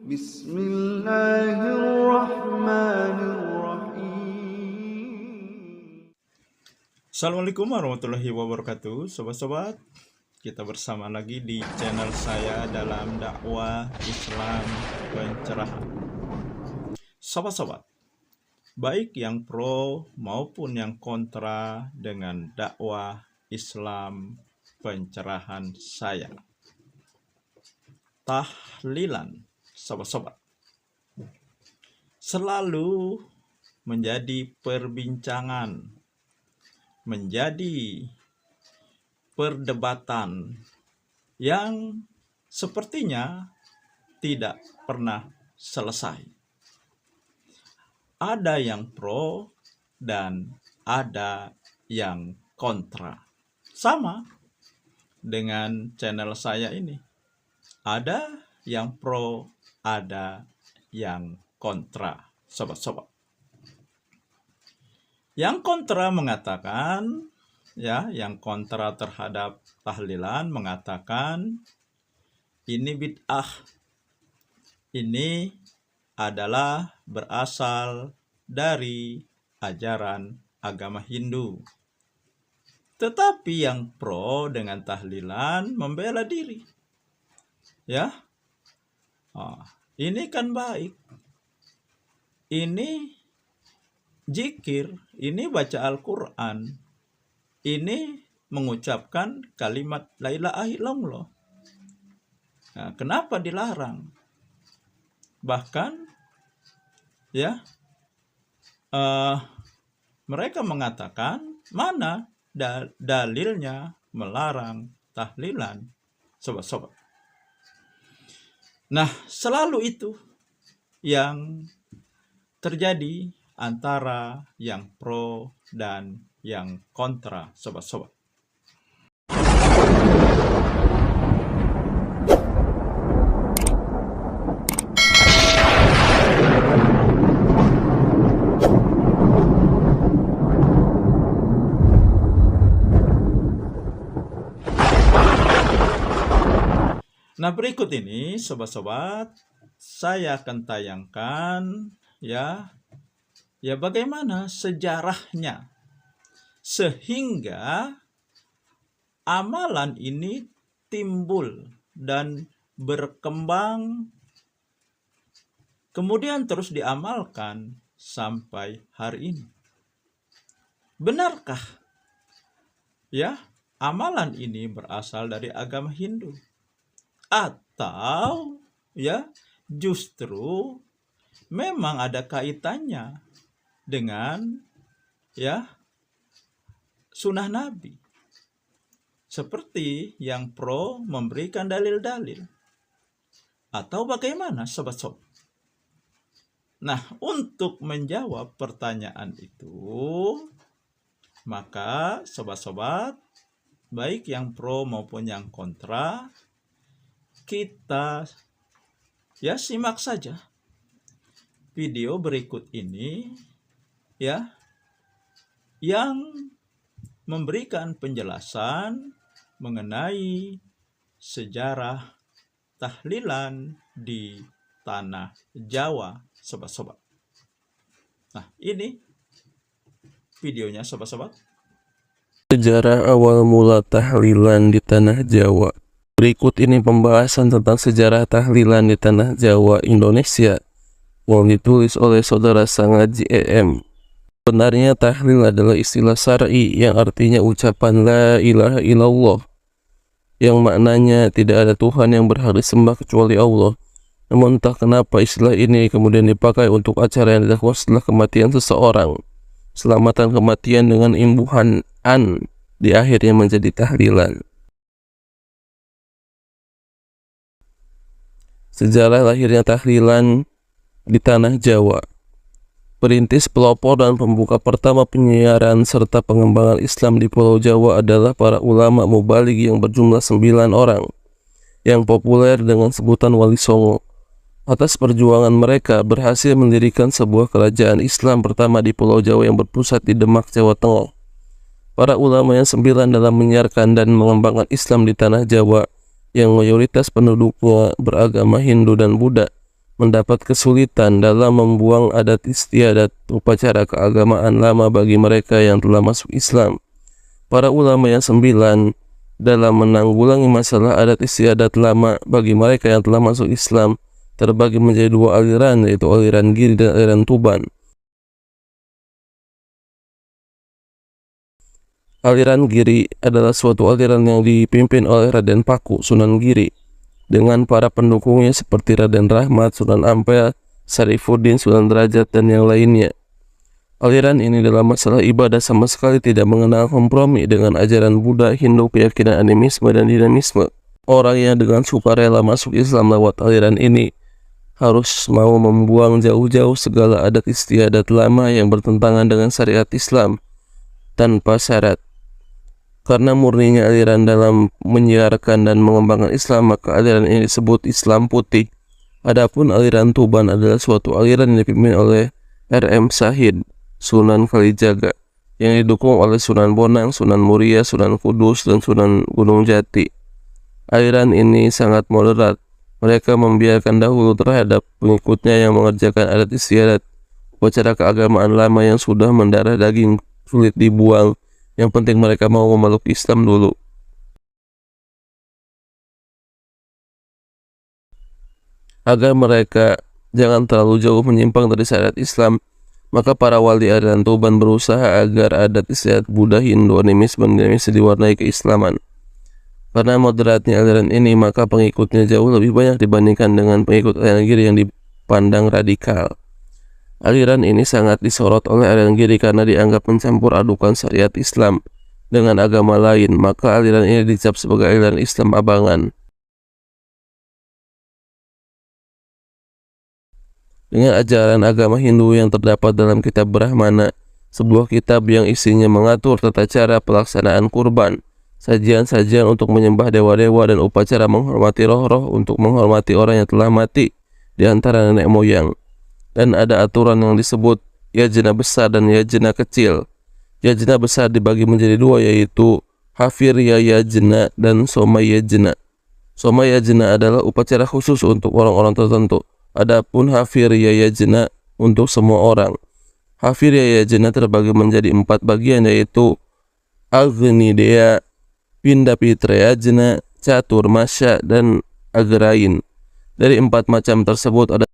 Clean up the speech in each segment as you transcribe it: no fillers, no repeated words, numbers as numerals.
Bismillahirrahmanirrahim. Assalamualaikum warahmatullahi wabarakatuh. Sobat-sobat, kita bersama lagi di channel saya dalam dakwah Islam pencerahan. Sobat-sobat, baik yang pro maupun yang kontra dengan dakwah Islam pencerahan saya. Tahlilan, sobat-sobat, selalu menjadi perbincangan, menjadi perdebatan yang sepertinya tidak pernah selesai. Ada yang pro dan ada yang kontra. Sama dengan channel saya ini. Ada yang pro, ada yang kontra, sobat-sobat. Yang kontra mengatakan, yang kontra terhadap tahlilan mengatakan ini bid'ah. Ini adalah berasal dari ajaran agama Hindu. Tetapi yang pro dengan tahlilan membela diri. Ini kan baik. Ini zikir, ini baca Al-Quran, ini mengucapkan kalimat la ilaha illallah. Nah, kenapa dilarang? Bahkan mereka mengatakan mana dalilnya melarang tahlilan, sobat-sobat. Nah, selalu itu yang terjadi antara yang pro dan yang kontra, sobat-sobat. Nah, berikut ini sobat-sobat, saya akan tayangkan bagaimana sejarahnya sehingga amalan ini timbul dan berkembang kemudian terus diamalkan sampai hari ini. Benarkah amalan ini berasal dari agama Hindu? Atau justru memang ada kaitannya dengan sunnah Nabi. Seperti yang pro memberikan dalil-dalil. Atau bagaimana, sobat-sobat? Nah, untuk menjawab pertanyaan itu, maka sobat-sobat, baik yang pro maupun yang kontra, kita simak saja video berikut ini yang memberikan penjelasan mengenai sejarah tahlilan di tanah Jawa, sobat-sobat. Nah, ini videonya, sobat-sobat. Sejarah awal mula tahlilan di tanah Jawa. Berikut ini pembahasan tentang sejarah tahlilan di tanah Jawa, Indonesia, yang ditulis oleh Saudara Sangaji EM. Sebenarnya tahlil adalah istilah syar'i yang artinya ucapan la ilaha illallah, yang maknanya tidak ada Tuhan yang berhak disembah kecuali Allah. Namun entah kenapa istilah ini kemudian dipakai untuk acara yang dilakukan setelah kematian seseorang. Selamatan kematian dengan imbuhan an di akhirnya menjadi tahlilan. Sejarah lahirnya tahlilan di tanah Jawa. Perintis, pelopor, dan pembuka pertama penyiaran serta pengembangan Islam di Pulau Jawa adalah para ulama mubaligh yang berjumlah 9 orang, yang populer dengan sebutan Wali Songo. Atas perjuangan mereka berhasil mendirikan sebuah kerajaan Islam pertama di Pulau Jawa yang berpusat di Demak, Jawa Tengah. Para ulama yang 9 dalam menyiarkan dan mengembangkan Islam di tanah Jawa yang mayoritas penduduknya beragama Hindu dan Buddha mendapat kesulitan dalam membuang adat istiadat upacara keagamaan lama bagi mereka yang telah masuk Islam. Para ulama yang sembilan dalam menanggulangi masalah adat istiadat lama bagi mereka yang telah masuk Islam terbagi menjadi dua aliran, yaitu aliran Giri dan aliran Tuban. Aliran Giri adalah suatu aliran yang dipimpin oleh Raden Paku, Sunan Giri, dengan para pendukungnya seperti Raden Rahmat, Sunan Ampel, Sarifuddin, Sunan Derajat, dan yang lainnya. Aliran ini dalam masalah ibadah sama sekali tidak mengenal kompromi dengan ajaran Buddha, Hindu, keyakinan animisme, dan dinamisme. Orang yang dengan sukarela masuk Islam lewat aliran ini harus mau membuang jauh-jauh segala adat istiadat lama yang bertentangan dengan syariat Islam tanpa syarat. Karena murninya aliran dalam menyiarkan dan mengembangkan Islam, maka aliran ini disebut Islam putih. Adapun aliran Tuban adalah suatu aliran yang dipimpin oleh R.M. Syahid, Sunan Kalijaga, yang didukung oleh Sunan Bonang, Sunan Muria, Sunan Kudus, dan Sunan Gunung Jati. Aliran ini sangat moderat. Mereka membiarkan dahulu terhadap pengikutnya yang mengerjakan adat istiadat upacara keagamaan lama yang sudah mendarah daging, sulit dibuang. Yang penting mereka mau memeluk Islam dulu. Agar mereka jangan terlalu jauh menyimpang dari syariat Islam, maka para wali aliran Tuban berusaha agar adat istiadat Buddha, Hindu, animisme, dan dinamisme diwarnai keislaman. Karena moderatnya aliran ini, maka pengikutnya jauh lebih banyak dibandingkan dengan pengikut aliran Giri yang dipandang radikal. Aliran ini sangat disorot oleh aliran Giri karena dianggap mencampur adukan syariat Islam dengan agama lain, maka aliran ini dicap sebagai aliran Islam abangan. Dengan ajaran agama Hindu yang terdapat dalam kitab Brahmana, sebuah kitab yang isinya mengatur tata cara pelaksanaan kurban, sajian-sajian untuk menyembah dewa-dewa, dan upacara menghormati roh-roh untuk menghormati orang yang telah mati di antara nenek moyang. Dan ada aturan yang disebut yajna besar dan yajna kecil. Yajna besar dibagi menjadi dua, yaitu Hafirya Yajna dan Soma Yajna. Soma Yajna adalah upacara khusus untuk orang-orang tertentu. Adapun Hafirya Yajna untuk semua orang. Hafirya Yajna terbagi menjadi 4 bagian, yaitu Agnideya, Pindapitra Yajna, Catur Masya, dan Agrain. Dari 4 macam tersebut ada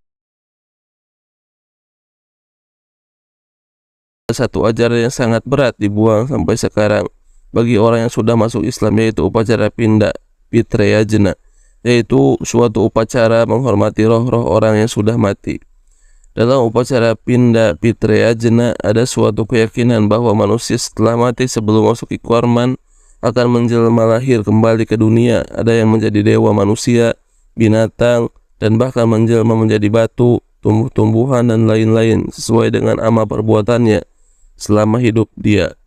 satu ajaran yang sangat berat dibuang sampai sekarang bagi orang yang sudah masuk Islam, yaitu upacara Pinda Pitra Yajna, yaitu suatu upacara menghormati roh-roh orang yang sudah mati. Dalam upacara Pinda Pitra Yajna ada suatu keyakinan bahwa manusia setelah mati sebelum masuk Iqwarman akan menjelma lahir kembali ke dunia. Ada yang menjadi dewa manusia, binatang, dan bahkan menjelma menjadi batu, tumbuh-tumbuhan, dan lain-lain sesuai dengan amal perbuatannya selama hidup dia.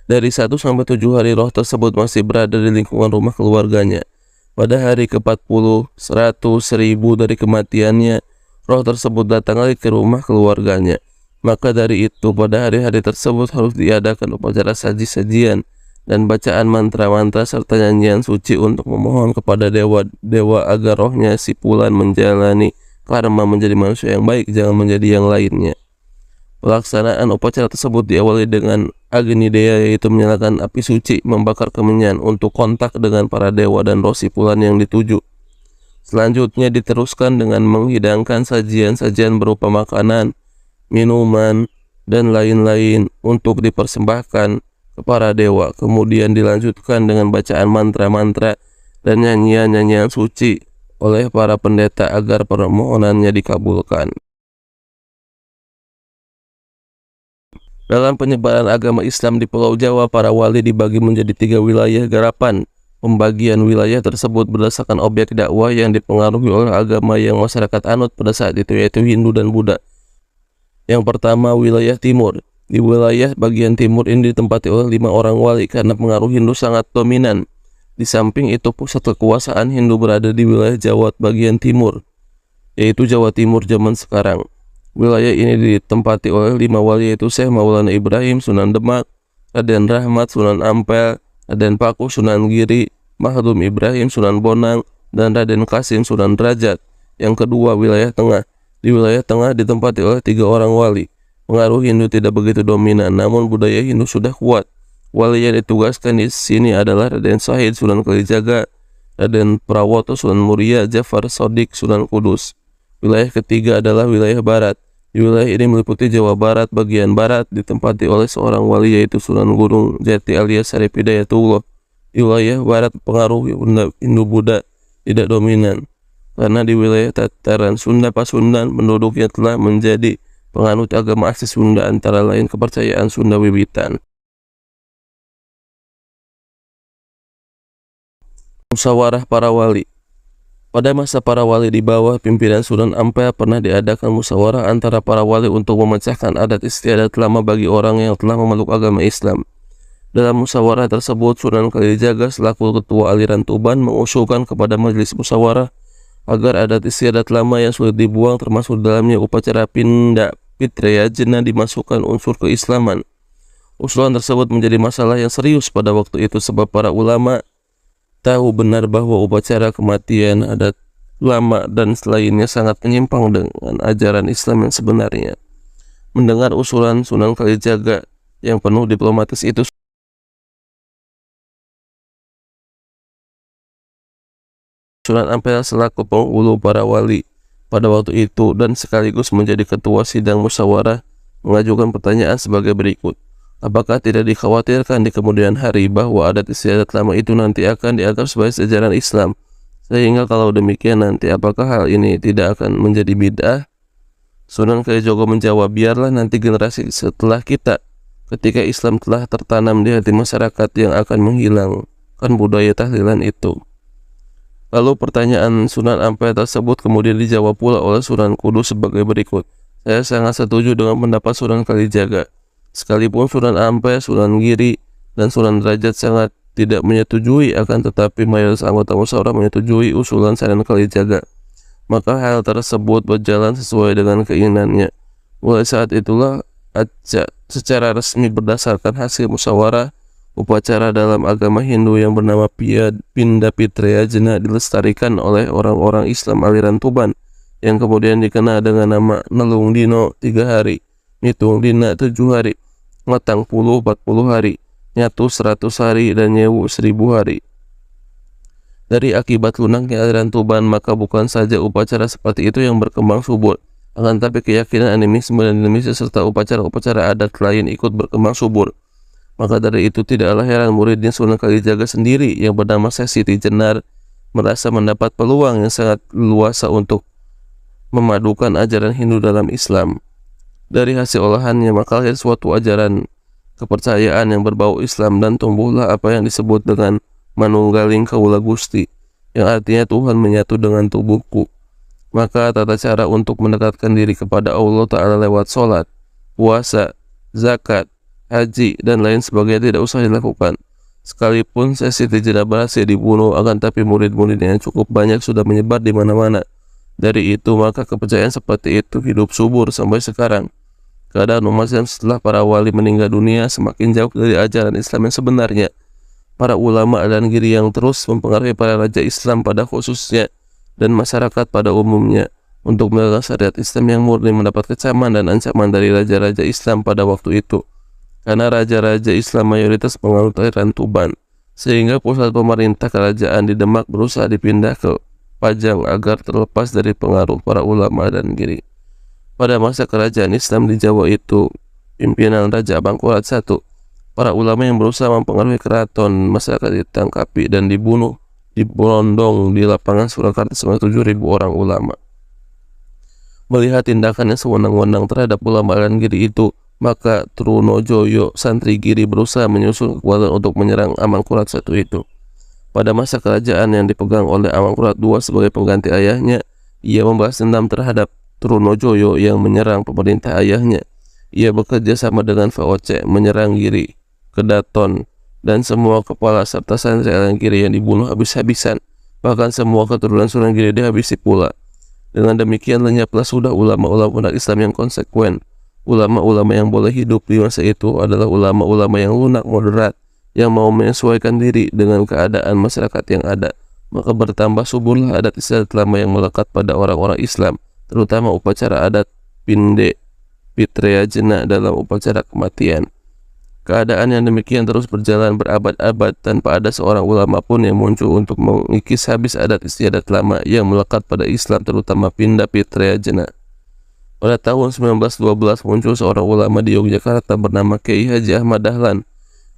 Dari 1 sampai 7 hari roh tersebut masih berada di lingkungan rumah keluarganya. Pada hari ke-40, 100, 1000 dari kematiannya, roh tersebut datang lagi ke rumah keluarganya. Maka dari itu pada hari-hari tersebut harus diadakan upacara saji-sajian dan bacaan mantra-mantra serta nyanyian suci untuk memohon kepada dewa-dewa agar rohnya si Fulan menjalani karma menjadi manusia yang baik, jangan menjadi yang lainnya. Pelaksanaan upacara tersebut diawali dengan Agnideya, yaitu menyalakan api suci, membakar kemenyan untuk kontak dengan para dewa dan roh si Fulan yang dituju. Selanjutnya diteruskan dengan menghidangkan sajian-sajian berupa makanan, minuman, dan lain-lain untuk dipersembahkan ke para dewa. Kemudian dilanjutkan dengan bacaan mantra-mantra dan nyanyian-nyanyian suci oleh para pendeta agar permohonannya dikabulkan. Dalam penyebaran agama Islam di Pulau Jawa, para wali dibagi menjadi 3 wilayah garapan. Pembagian wilayah tersebut berdasarkan objek dakwah yang dipengaruhi oleh agama yang masyarakat anut pada saat itu, yaitu Hindu dan Buddha. Yang pertama, wilayah timur. Di wilayah bagian timur ini ditempati oleh 5 orang wali karena pengaruh Hindu sangat dominan. Di samping itu, pusat kekuasaan Hindu berada di wilayah Jawa bagian timur, yaitu Jawa Timur zaman sekarang. Wilayah ini ditempati oleh 5 wali, yaitu Syekh Maulana Ibrahim, Sunan Demak, Raden Rahmat, Sunan Ampel, Raden Paku, Sunan Giri, Mahdum Ibrahim Sunan Bonang, dan Raden Kasim Sunan Derajat. Yang kedua, wilayah tengah. Di wilayah tengah ditempati oleh 3 orang wali. Pengaruh Hindu tidak begitu dominan, namun budaya Hindu sudah kuat. Wali yang ditugaskan di sini adalah Raden Syahid Sunan Kalijaga, Raden Prawoto Sunan Muria, Jafar Sodik Sunan Kudus. Wilayah ketiga adalah wilayah barat. Di wilayah ini meliputi Jawa Barat bagian barat, ditempati oleh seorang wali yaitu Sunan Gunung Jati alias Syarif Hidayatullah. Di wilayah barat pengaruh Hindu-Buddha tidak dominan, karena di wilayah tataran Sunda Pasundan penduduknya telah menjadi penganut agama asli Sunda, antara lain kepercayaan Sunda Wiwitan. Musyawarah para wali. Pada masa para wali di bawah pimpinan Sunan Ampel pernah diadakan musyawarah antara para wali untuk memecahkan adat istiadat lama bagi orang yang telah memeluk agama Islam. Dalam musyawarah tersebut, Sunan Kalijaga selaku ketua aliran Tuban mengusulkan kepada majelis musyawarah agar adat istiadat lama yang sulit dibuang, termasuk dalamnya upacara pindah pitrayajna, dimasukkan unsur keislaman. Usulan tersebut menjadi masalah yang serius pada waktu itu sebab para ulama tahu benar bahwa upacara kematian, adat lama, dan selainnya sangat menyimpang dengan ajaran Islam yang sebenarnya. Mendengar usulan Sunan Kalijaga yang penuh diplomatis itu, Sunan Ampel selaku penghulu para wali pada waktu itu dan sekaligus menjadi ketua sidang musyawarah mengajukan pertanyaan sebagai berikut. Apakah tidak dikhawatirkan di kemudian hari bahwa adat istiadat lama itu nanti akan dianggap sebagai ajaran Islam? Sehingga kalau demikian nanti apakah hal ini tidak akan menjadi bid'ah? Sunan Kalijaga menjawab, biarlah nanti generasi setelah kita, ketika Islam telah tertanam di hati masyarakat, yang akan menghilangkan budaya tahlilan itu. Lalu pertanyaan Sunan Ampel tersebut kemudian dijawab pula oleh Sunan Kudus sebagai berikut. Saya sangat setuju dengan pendapat Sunan Kalijaga. Sekalipun Sunan Ampel, Sunan Giri, dan Sunan Derajat sangat tidak menyetujui, akan tetapi mayoritas anggota musyawarah menyetujui usulan Sunan Kalijaga. Maka hal tersebut berjalan sesuai dengan keinginannya. Mulai saat itulah secara resmi berdasarkan hasil musyawarah, upacara dalam agama Hindu yang bernama Pindah Pitrayajna dilestarikan oleh orang-orang Islam aliran Tuban, yang kemudian dikenal dengan nama Nelung Dino 3 hari, Nitung Dina 7 hari, Ngetang 40 hari, Nyatu 100 hari, dan Nyewu 1000 hari. Dari akibat lunaknya aliran Tuban, maka bukan saja upacara seperti itu yang berkembang subur, akan tapi keyakinan animisme dan dinamisme serta upacara-upacara adat lain ikut berkembang subur. Maka dari itu tidaklah heran muridnya Sunan Kalijaga sendiri yang bernama Sesiti Jenar merasa mendapat peluang yang sangat luas untuk memadukan ajaran Hindu dalam Islam. Dari hasil olahannya maka lahir suatu ajaran kepercayaan yang berbau Islam dan tumbuhlah apa yang disebut dengan Manunggaling Kaula Gusti, yang artinya Tuhan menyatu dengan tubuhku. Maka tata cara untuk mendekatkan diri kepada Allah Ta'ala lewat sholat, puasa, zakat, haji, dan lain sebagainya tidak usah dilakukan. Sekalipun Sesiti Jenar berhasil dibunuh, akan tapi murid-muridnya yang cukup banyak sudah menyebar di mana-mana. Dari itu maka kepercayaan seperti itu hidup subur sampai sekarang. Keadaan umat Islam setelah para wali meninggal dunia semakin jauh dari ajaran Islam yang sebenarnya. Para ulama aliran Giri yang terus mempengaruhi para raja Islam pada khususnya dan masyarakat pada umumnya untuk menegakkan syariat Islam yang murni mendapat kecaman dan ancaman dari raja-raja Islam pada waktu itu. Karena raja-raja Islam mayoritas penganut aliran Tuban, sehingga pusat pemerintah kerajaan di Demak berusaha dipindah ke Pajang agar terlepas dari pengaruh para ulama dan Giri. Pada masa kerajaan Islam di Jawa itu, pimpinan Raja Amangkurat I, para ulama yang berusaha mempengaruhi keraton, masyarakat ditangkapi dan dibunuh di Borondong di lapangan Surakarta sebanyak 7.000 orang ulama. Melihat tindakan yang sewenang-wenang terhadap ulama aliran Giri itu, maka Trunojoyo santri Giri berusaha menyusun kekuatan untuk menyerang Amangkurat I itu. Pada masa kerajaan yang dipegang oleh Amangkurat II sebagai pengganti ayahnya, ia membalas dendam terhadap Trunojoyo yang menyerang pemerintah ayahnya. Ia bekerja sama dengan VOC menyerang Giri, Kedaton, dan semua kepala serta santri aliran Giri yang dibunuh habis-habisan. Bahkan semua keturunan Sunan Giri dihabisi pula. Dengan demikian lenyaplah sudah ulama-ulama Islam yang konsekuen. Ulama-ulama yang boleh hidup di masa itu adalah ulama-ulama yang lunak, moderat, yang mau menyesuaikan diri dengan keadaan masyarakat yang ada. Maka bertambah suburlah adat istiadat lama yang melekat pada orang-orang Islam, terutama upacara adat Pinde Pitrea Jena dalam upacara kematian. Keadaan yang demikian terus berjalan berabad-abad tanpa ada seorang ulama pun yang muncul untuk mengikis habis adat istiadat lama yang melekat pada Islam, terutama Pinda Pitrea Jena. Pada tahun 1912 muncul seorang ulama di Yogyakarta bernama Kiai Haji Ahmad Dahlan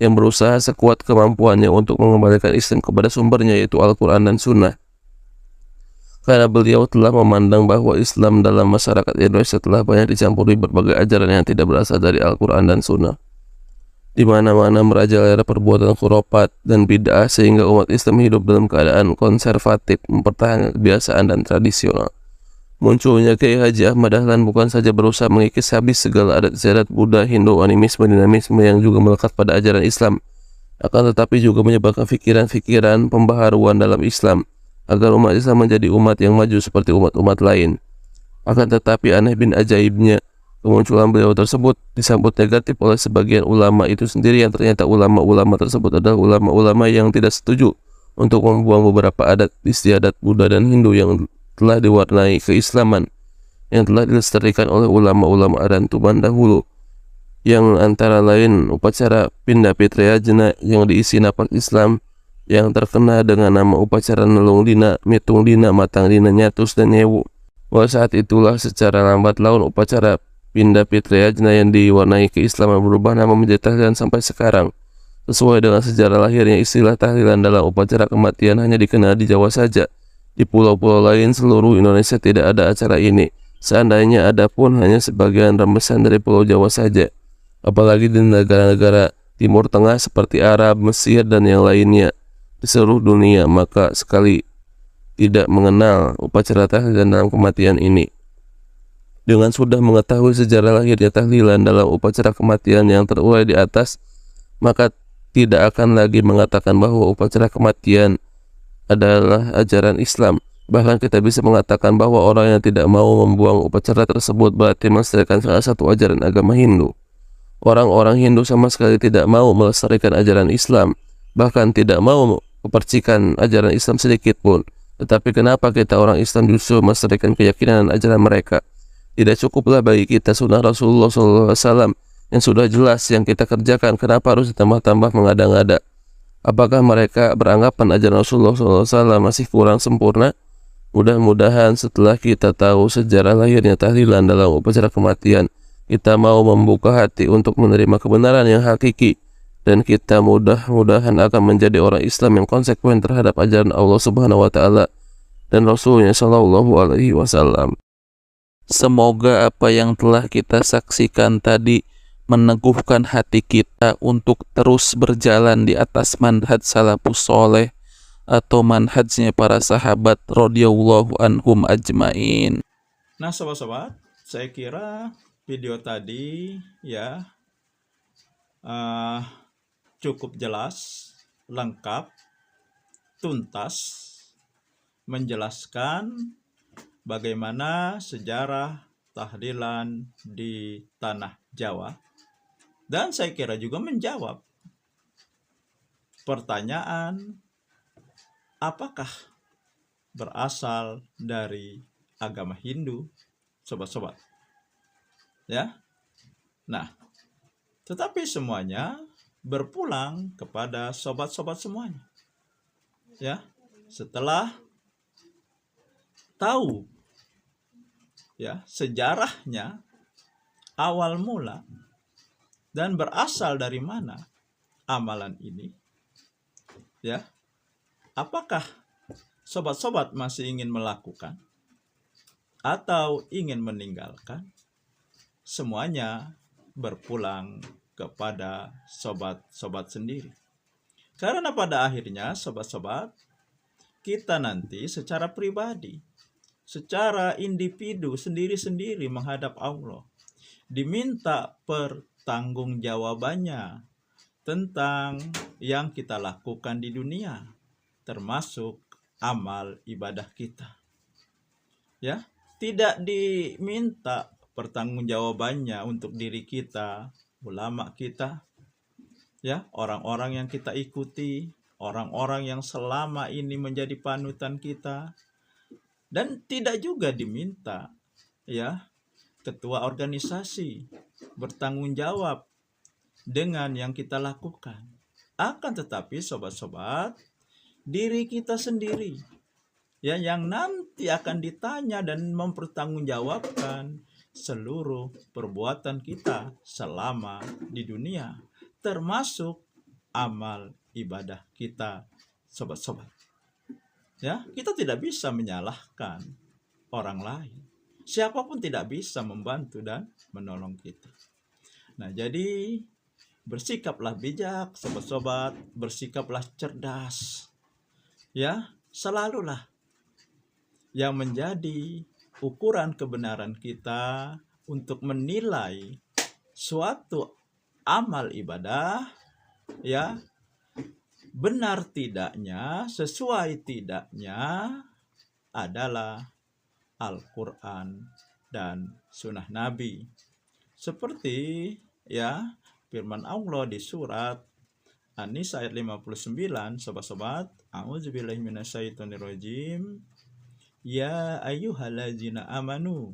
yang berusaha sekuat kemampuannya untuk mengembalikan Islam kepada sumbernya, yaitu Al-Quran dan Sunnah. Karena beliau telah memandang bahwa Islam dalam masyarakat Indonesia telah banyak dicampuri berbagai ajaran yang tidak berasal dari Al-Quran dan Sunnah. Di mana-mana merajalela perbuatan khurafat dan bid'ah sehingga umat Islam hidup dalam keadaan konservatif, mempertahankan kebiasaan dan tradisional. Munculnya Kiai Haji Ahmad Dahlan bukan saja berusaha mengikis habis segala adat istiadat Buddha, Hindu, animisme, dinamisme yang juga melekat pada ajaran Islam, akan tetapi juga menyebarkan pikiran-pikiran pembaharuan dalam Islam agar umat Islam menjadi umat yang maju seperti umat-umat lain. Akan tetapi aneh bin ajaibnya, kemunculan beliau tersebut disambut negatif oleh sebagian ulama itu sendiri, yang ternyata ulama-ulama tersebut adalah ulama-ulama yang tidak setuju untuk membuang beberapa adat istiadat Buddha dan Hindu yang telah diwarnai keislaman, yang telah dilestarikan oleh ulama-ulama Arantuban dahulu, yang antara lain upacara Pinda Pitrea Jena yang diisi nafas Islam yang terkena dengan nama upacara Nelung Dina, Mitung Dina, Matang Dina, Nyatus, dan Nyewu. Pada saat itulah secara lambat laun upacara Pinda Pitrea Jena yang diwarnai keislaman berubah nama menjadi tahlilan sampai sekarang. Sesuai dengan sejarah lahirnya, istilah tahlilan dalam upacara kematian hanya dikenal di Jawa saja. Di pulau-pulau lain seluruh Indonesia tidak ada acara ini. Seandainya ada pun hanya sebagian rembesan dari Pulau Jawa saja. Apalagi di negara-negara Timur Tengah seperti Arab, Mesir, dan yang lainnya di seluruh dunia, maka sekali tidak mengenal upacara tahlilan dalam kematian ini. Dengan sudah mengetahui sejarah lahirnya tahlilan dalam upacara kematian yang terurai di atas, maka tidak akan lagi mengatakan bahwa upacara kematian adalah ajaran Islam. Bahkan kita bisa mengatakan bahwa orang yang tidak mau membuang upacara tersebut berarti melestarikan salah satu ajaran agama Hindu. Orang-orang Hindu sama sekali tidak mau melestarikan ajaran Islam, bahkan tidak mau mempercikan ajaran Islam sedikit pun. Tetapi kenapa kita orang Islam justru melestarikan keyakinan dan ajaran mereka? Tidak cukuplah bagi kita sunnah Rasulullah SAW yang sudah jelas yang kita kerjakan, kenapa harus ditambah-tambah mengada-ngada? Apakah mereka beranggapan ajaran Rasulullah SAW masih kurang sempurna? Mudah-mudahan setelah kita tahu sejarah lahirnya tahlilan dalam upacara kematian, kita mau membuka hati untuk menerima kebenaran yang hakiki, dan kita mudah-mudahan akan menjadi orang Islam yang konsekuen terhadap ajaran Allah Subhanahu wa Ta'ala dan Rasulnya Shallallahu Alaihi Wasallam. Semoga apa yang telah kita saksikan tadi meneguhkan hati kita untuk terus berjalan di atas manhaj salafus soleh atau manhajnya para sahabat radhiyallahu anhum ajmain. Nah, sobat-sobat, saya kira video tadi ya cukup jelas, lengkap, tuntas menjelaskan bagaimana sejarah tahlilan di tanah Jawa. Dan saya kira juga menjawab pertanyaan apakah berasal dari agama Hindu, sobat-sobat. Ya. Nah, tetapi semuanya berpulang kepada sobat-sobat semuanya. Ya. Setelah tahu ya sejarahnya, awal mula dan berasal dari mana amalan ini, ya, apakah sobat-sobat masih ingin melakukan atau ingin meninggalkan? Semuanya berpulang kepada sobat-sobat sendiri. Karena pada akhirnya sobat-sobat, kita nanti secara pribadi, secara individu sendiri-sendiri menghadap Allah, diminta pertanggungjawabannya tentang yang kita lakukan di dunia, termasuk amal ibadah kita. Ya, tidak diminta pertanggungjawabannya untuk diri kita, ulama kita, Ya, orang-orang yang kita ikuti, orang-orang yang selama ini menjadi panutan kita, dan tidak juga diminta ya ketua organisasi bertanggung jawab dengan yang kita lakukan. Akan tetapi sobat-sobat, diri kita sendiri ya yang nanti akan ditanya dan mempertanggungjawabkan seluruh perbuatan kita selama di dunia, termasuk amal ibadah kita, sobat-sobat. Ya, kita tidak bisa menyalahkan orang lain. Siapapun tidak bisa membantu dan menolong kita. Nah, jadi bersikaplah bijak, sobat-sobat, bersikaplah cerdas. Ya, selalulah yang menjadi ukuran kebenaran kita untuk menilai suatu amal ibadah, ya, benar tidaknya, sesuai tidaknya adalah Al-Quran dan Sunnah Nabi. Seperti ya firman Allah di surat An-Nisa ayat 59, sobat-sobat, a'udzubillahi minasyaitonirrajim. Ya ayyuhallazina amanu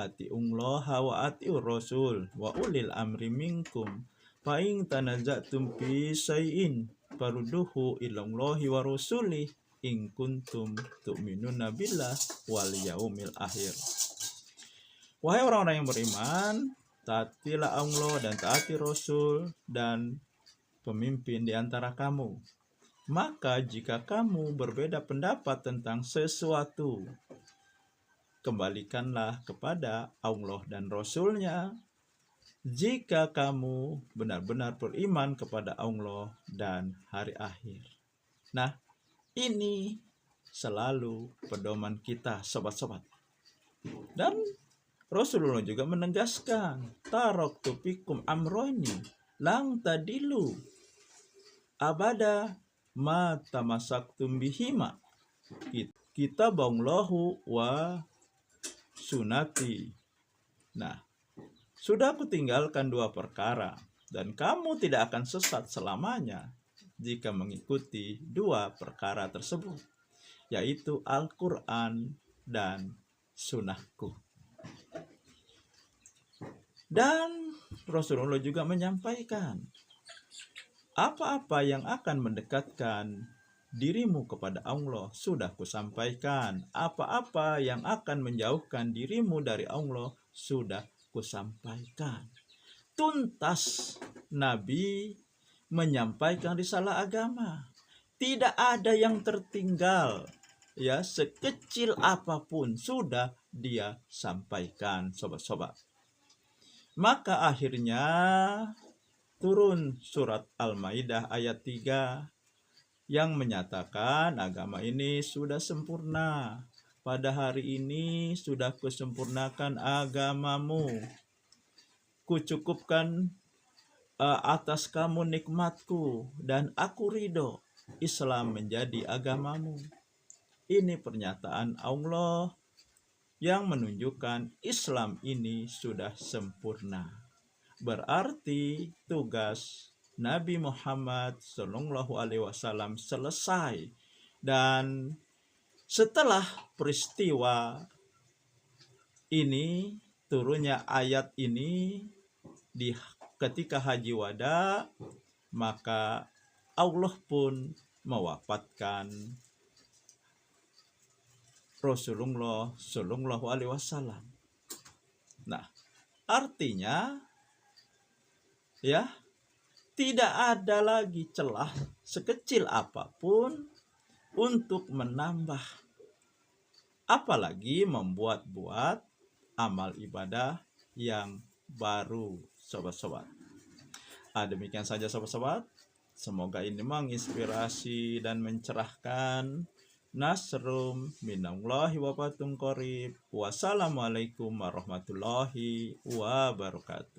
atiullaha wa atiur rasul wa ulil amri minkum fa in tanaza'tum fi syai'in farudduhu ilallahi wa rasulih in kuntum tu'minuna billah wal yaumil akhir. Wahai orang-orang yang beriman, taatilah Allah dan taati Rasul dan pemimpin di antara kamu. Maka jika kamu berbeda pendapat tentang sesuatu, kembalikanlah kepada Allah dan Rasul-Nya. Jika kamu benar-benar beriman kepada Allah dan hari akhir. Nah, ini selalu pedoman kita, sobat-sobat. Dan Rasulullah juga menegaskan, taraktu fikum amroini lang tadilu abada ma tamasaktum bihima kitaballahu wa sunati. Nah, sudah aku tinggalkan dua perkara, dan kamu tidak akan sesat selamanya jika mengikuti dua perkara tersebut, yaitu Al-Quran dan Sunnahku. Dan Rasulullah juga menyampaikan, apa-apa yang akan mendekatkan dirimu kepada Allah sudah kusampaikan. Apa-apa yang akan menjauhkan dirimu dari Allah sudah kusampaikan. Tuntas Nabi menyampaikan risalah agama. Tidak ada yang tertinggal. Ya, sekecil apapun sudah dia sampaikan, sobat-sobat. Maka akhirnya turun surat Al-Maidah ayat 3 yang menyatakan agama ini sudah sempurna. Pada hari ini sudah kusempurnakan agamamu. Kucukupkan atas kamu nikmatku dan aku ridho Islam menjadi agamamu. Ini pernyataan Allah yang menunjukkan Islam ini sudah sempurna. Berarti tugas Nabi Muhammad SAW selesai. Dan setelah peristiwa ini, turunnya ayat ini di ketika Haji Wada, maka Allah pun mewafatkan Rasulullah SAW. Nah, artinya ya, tidak ada lagi celah sekecil apapun untuk menambah, apalagi membuat-buat amal ibadah yang baru, sobat-sobat. Demikian saja, sobat-sobat. Semoga ini menginspirasi dan mencerahkan. Nasrum minallahi wa fathun qarib. Wassalamualaikum warahmatullahi wabarakatuh.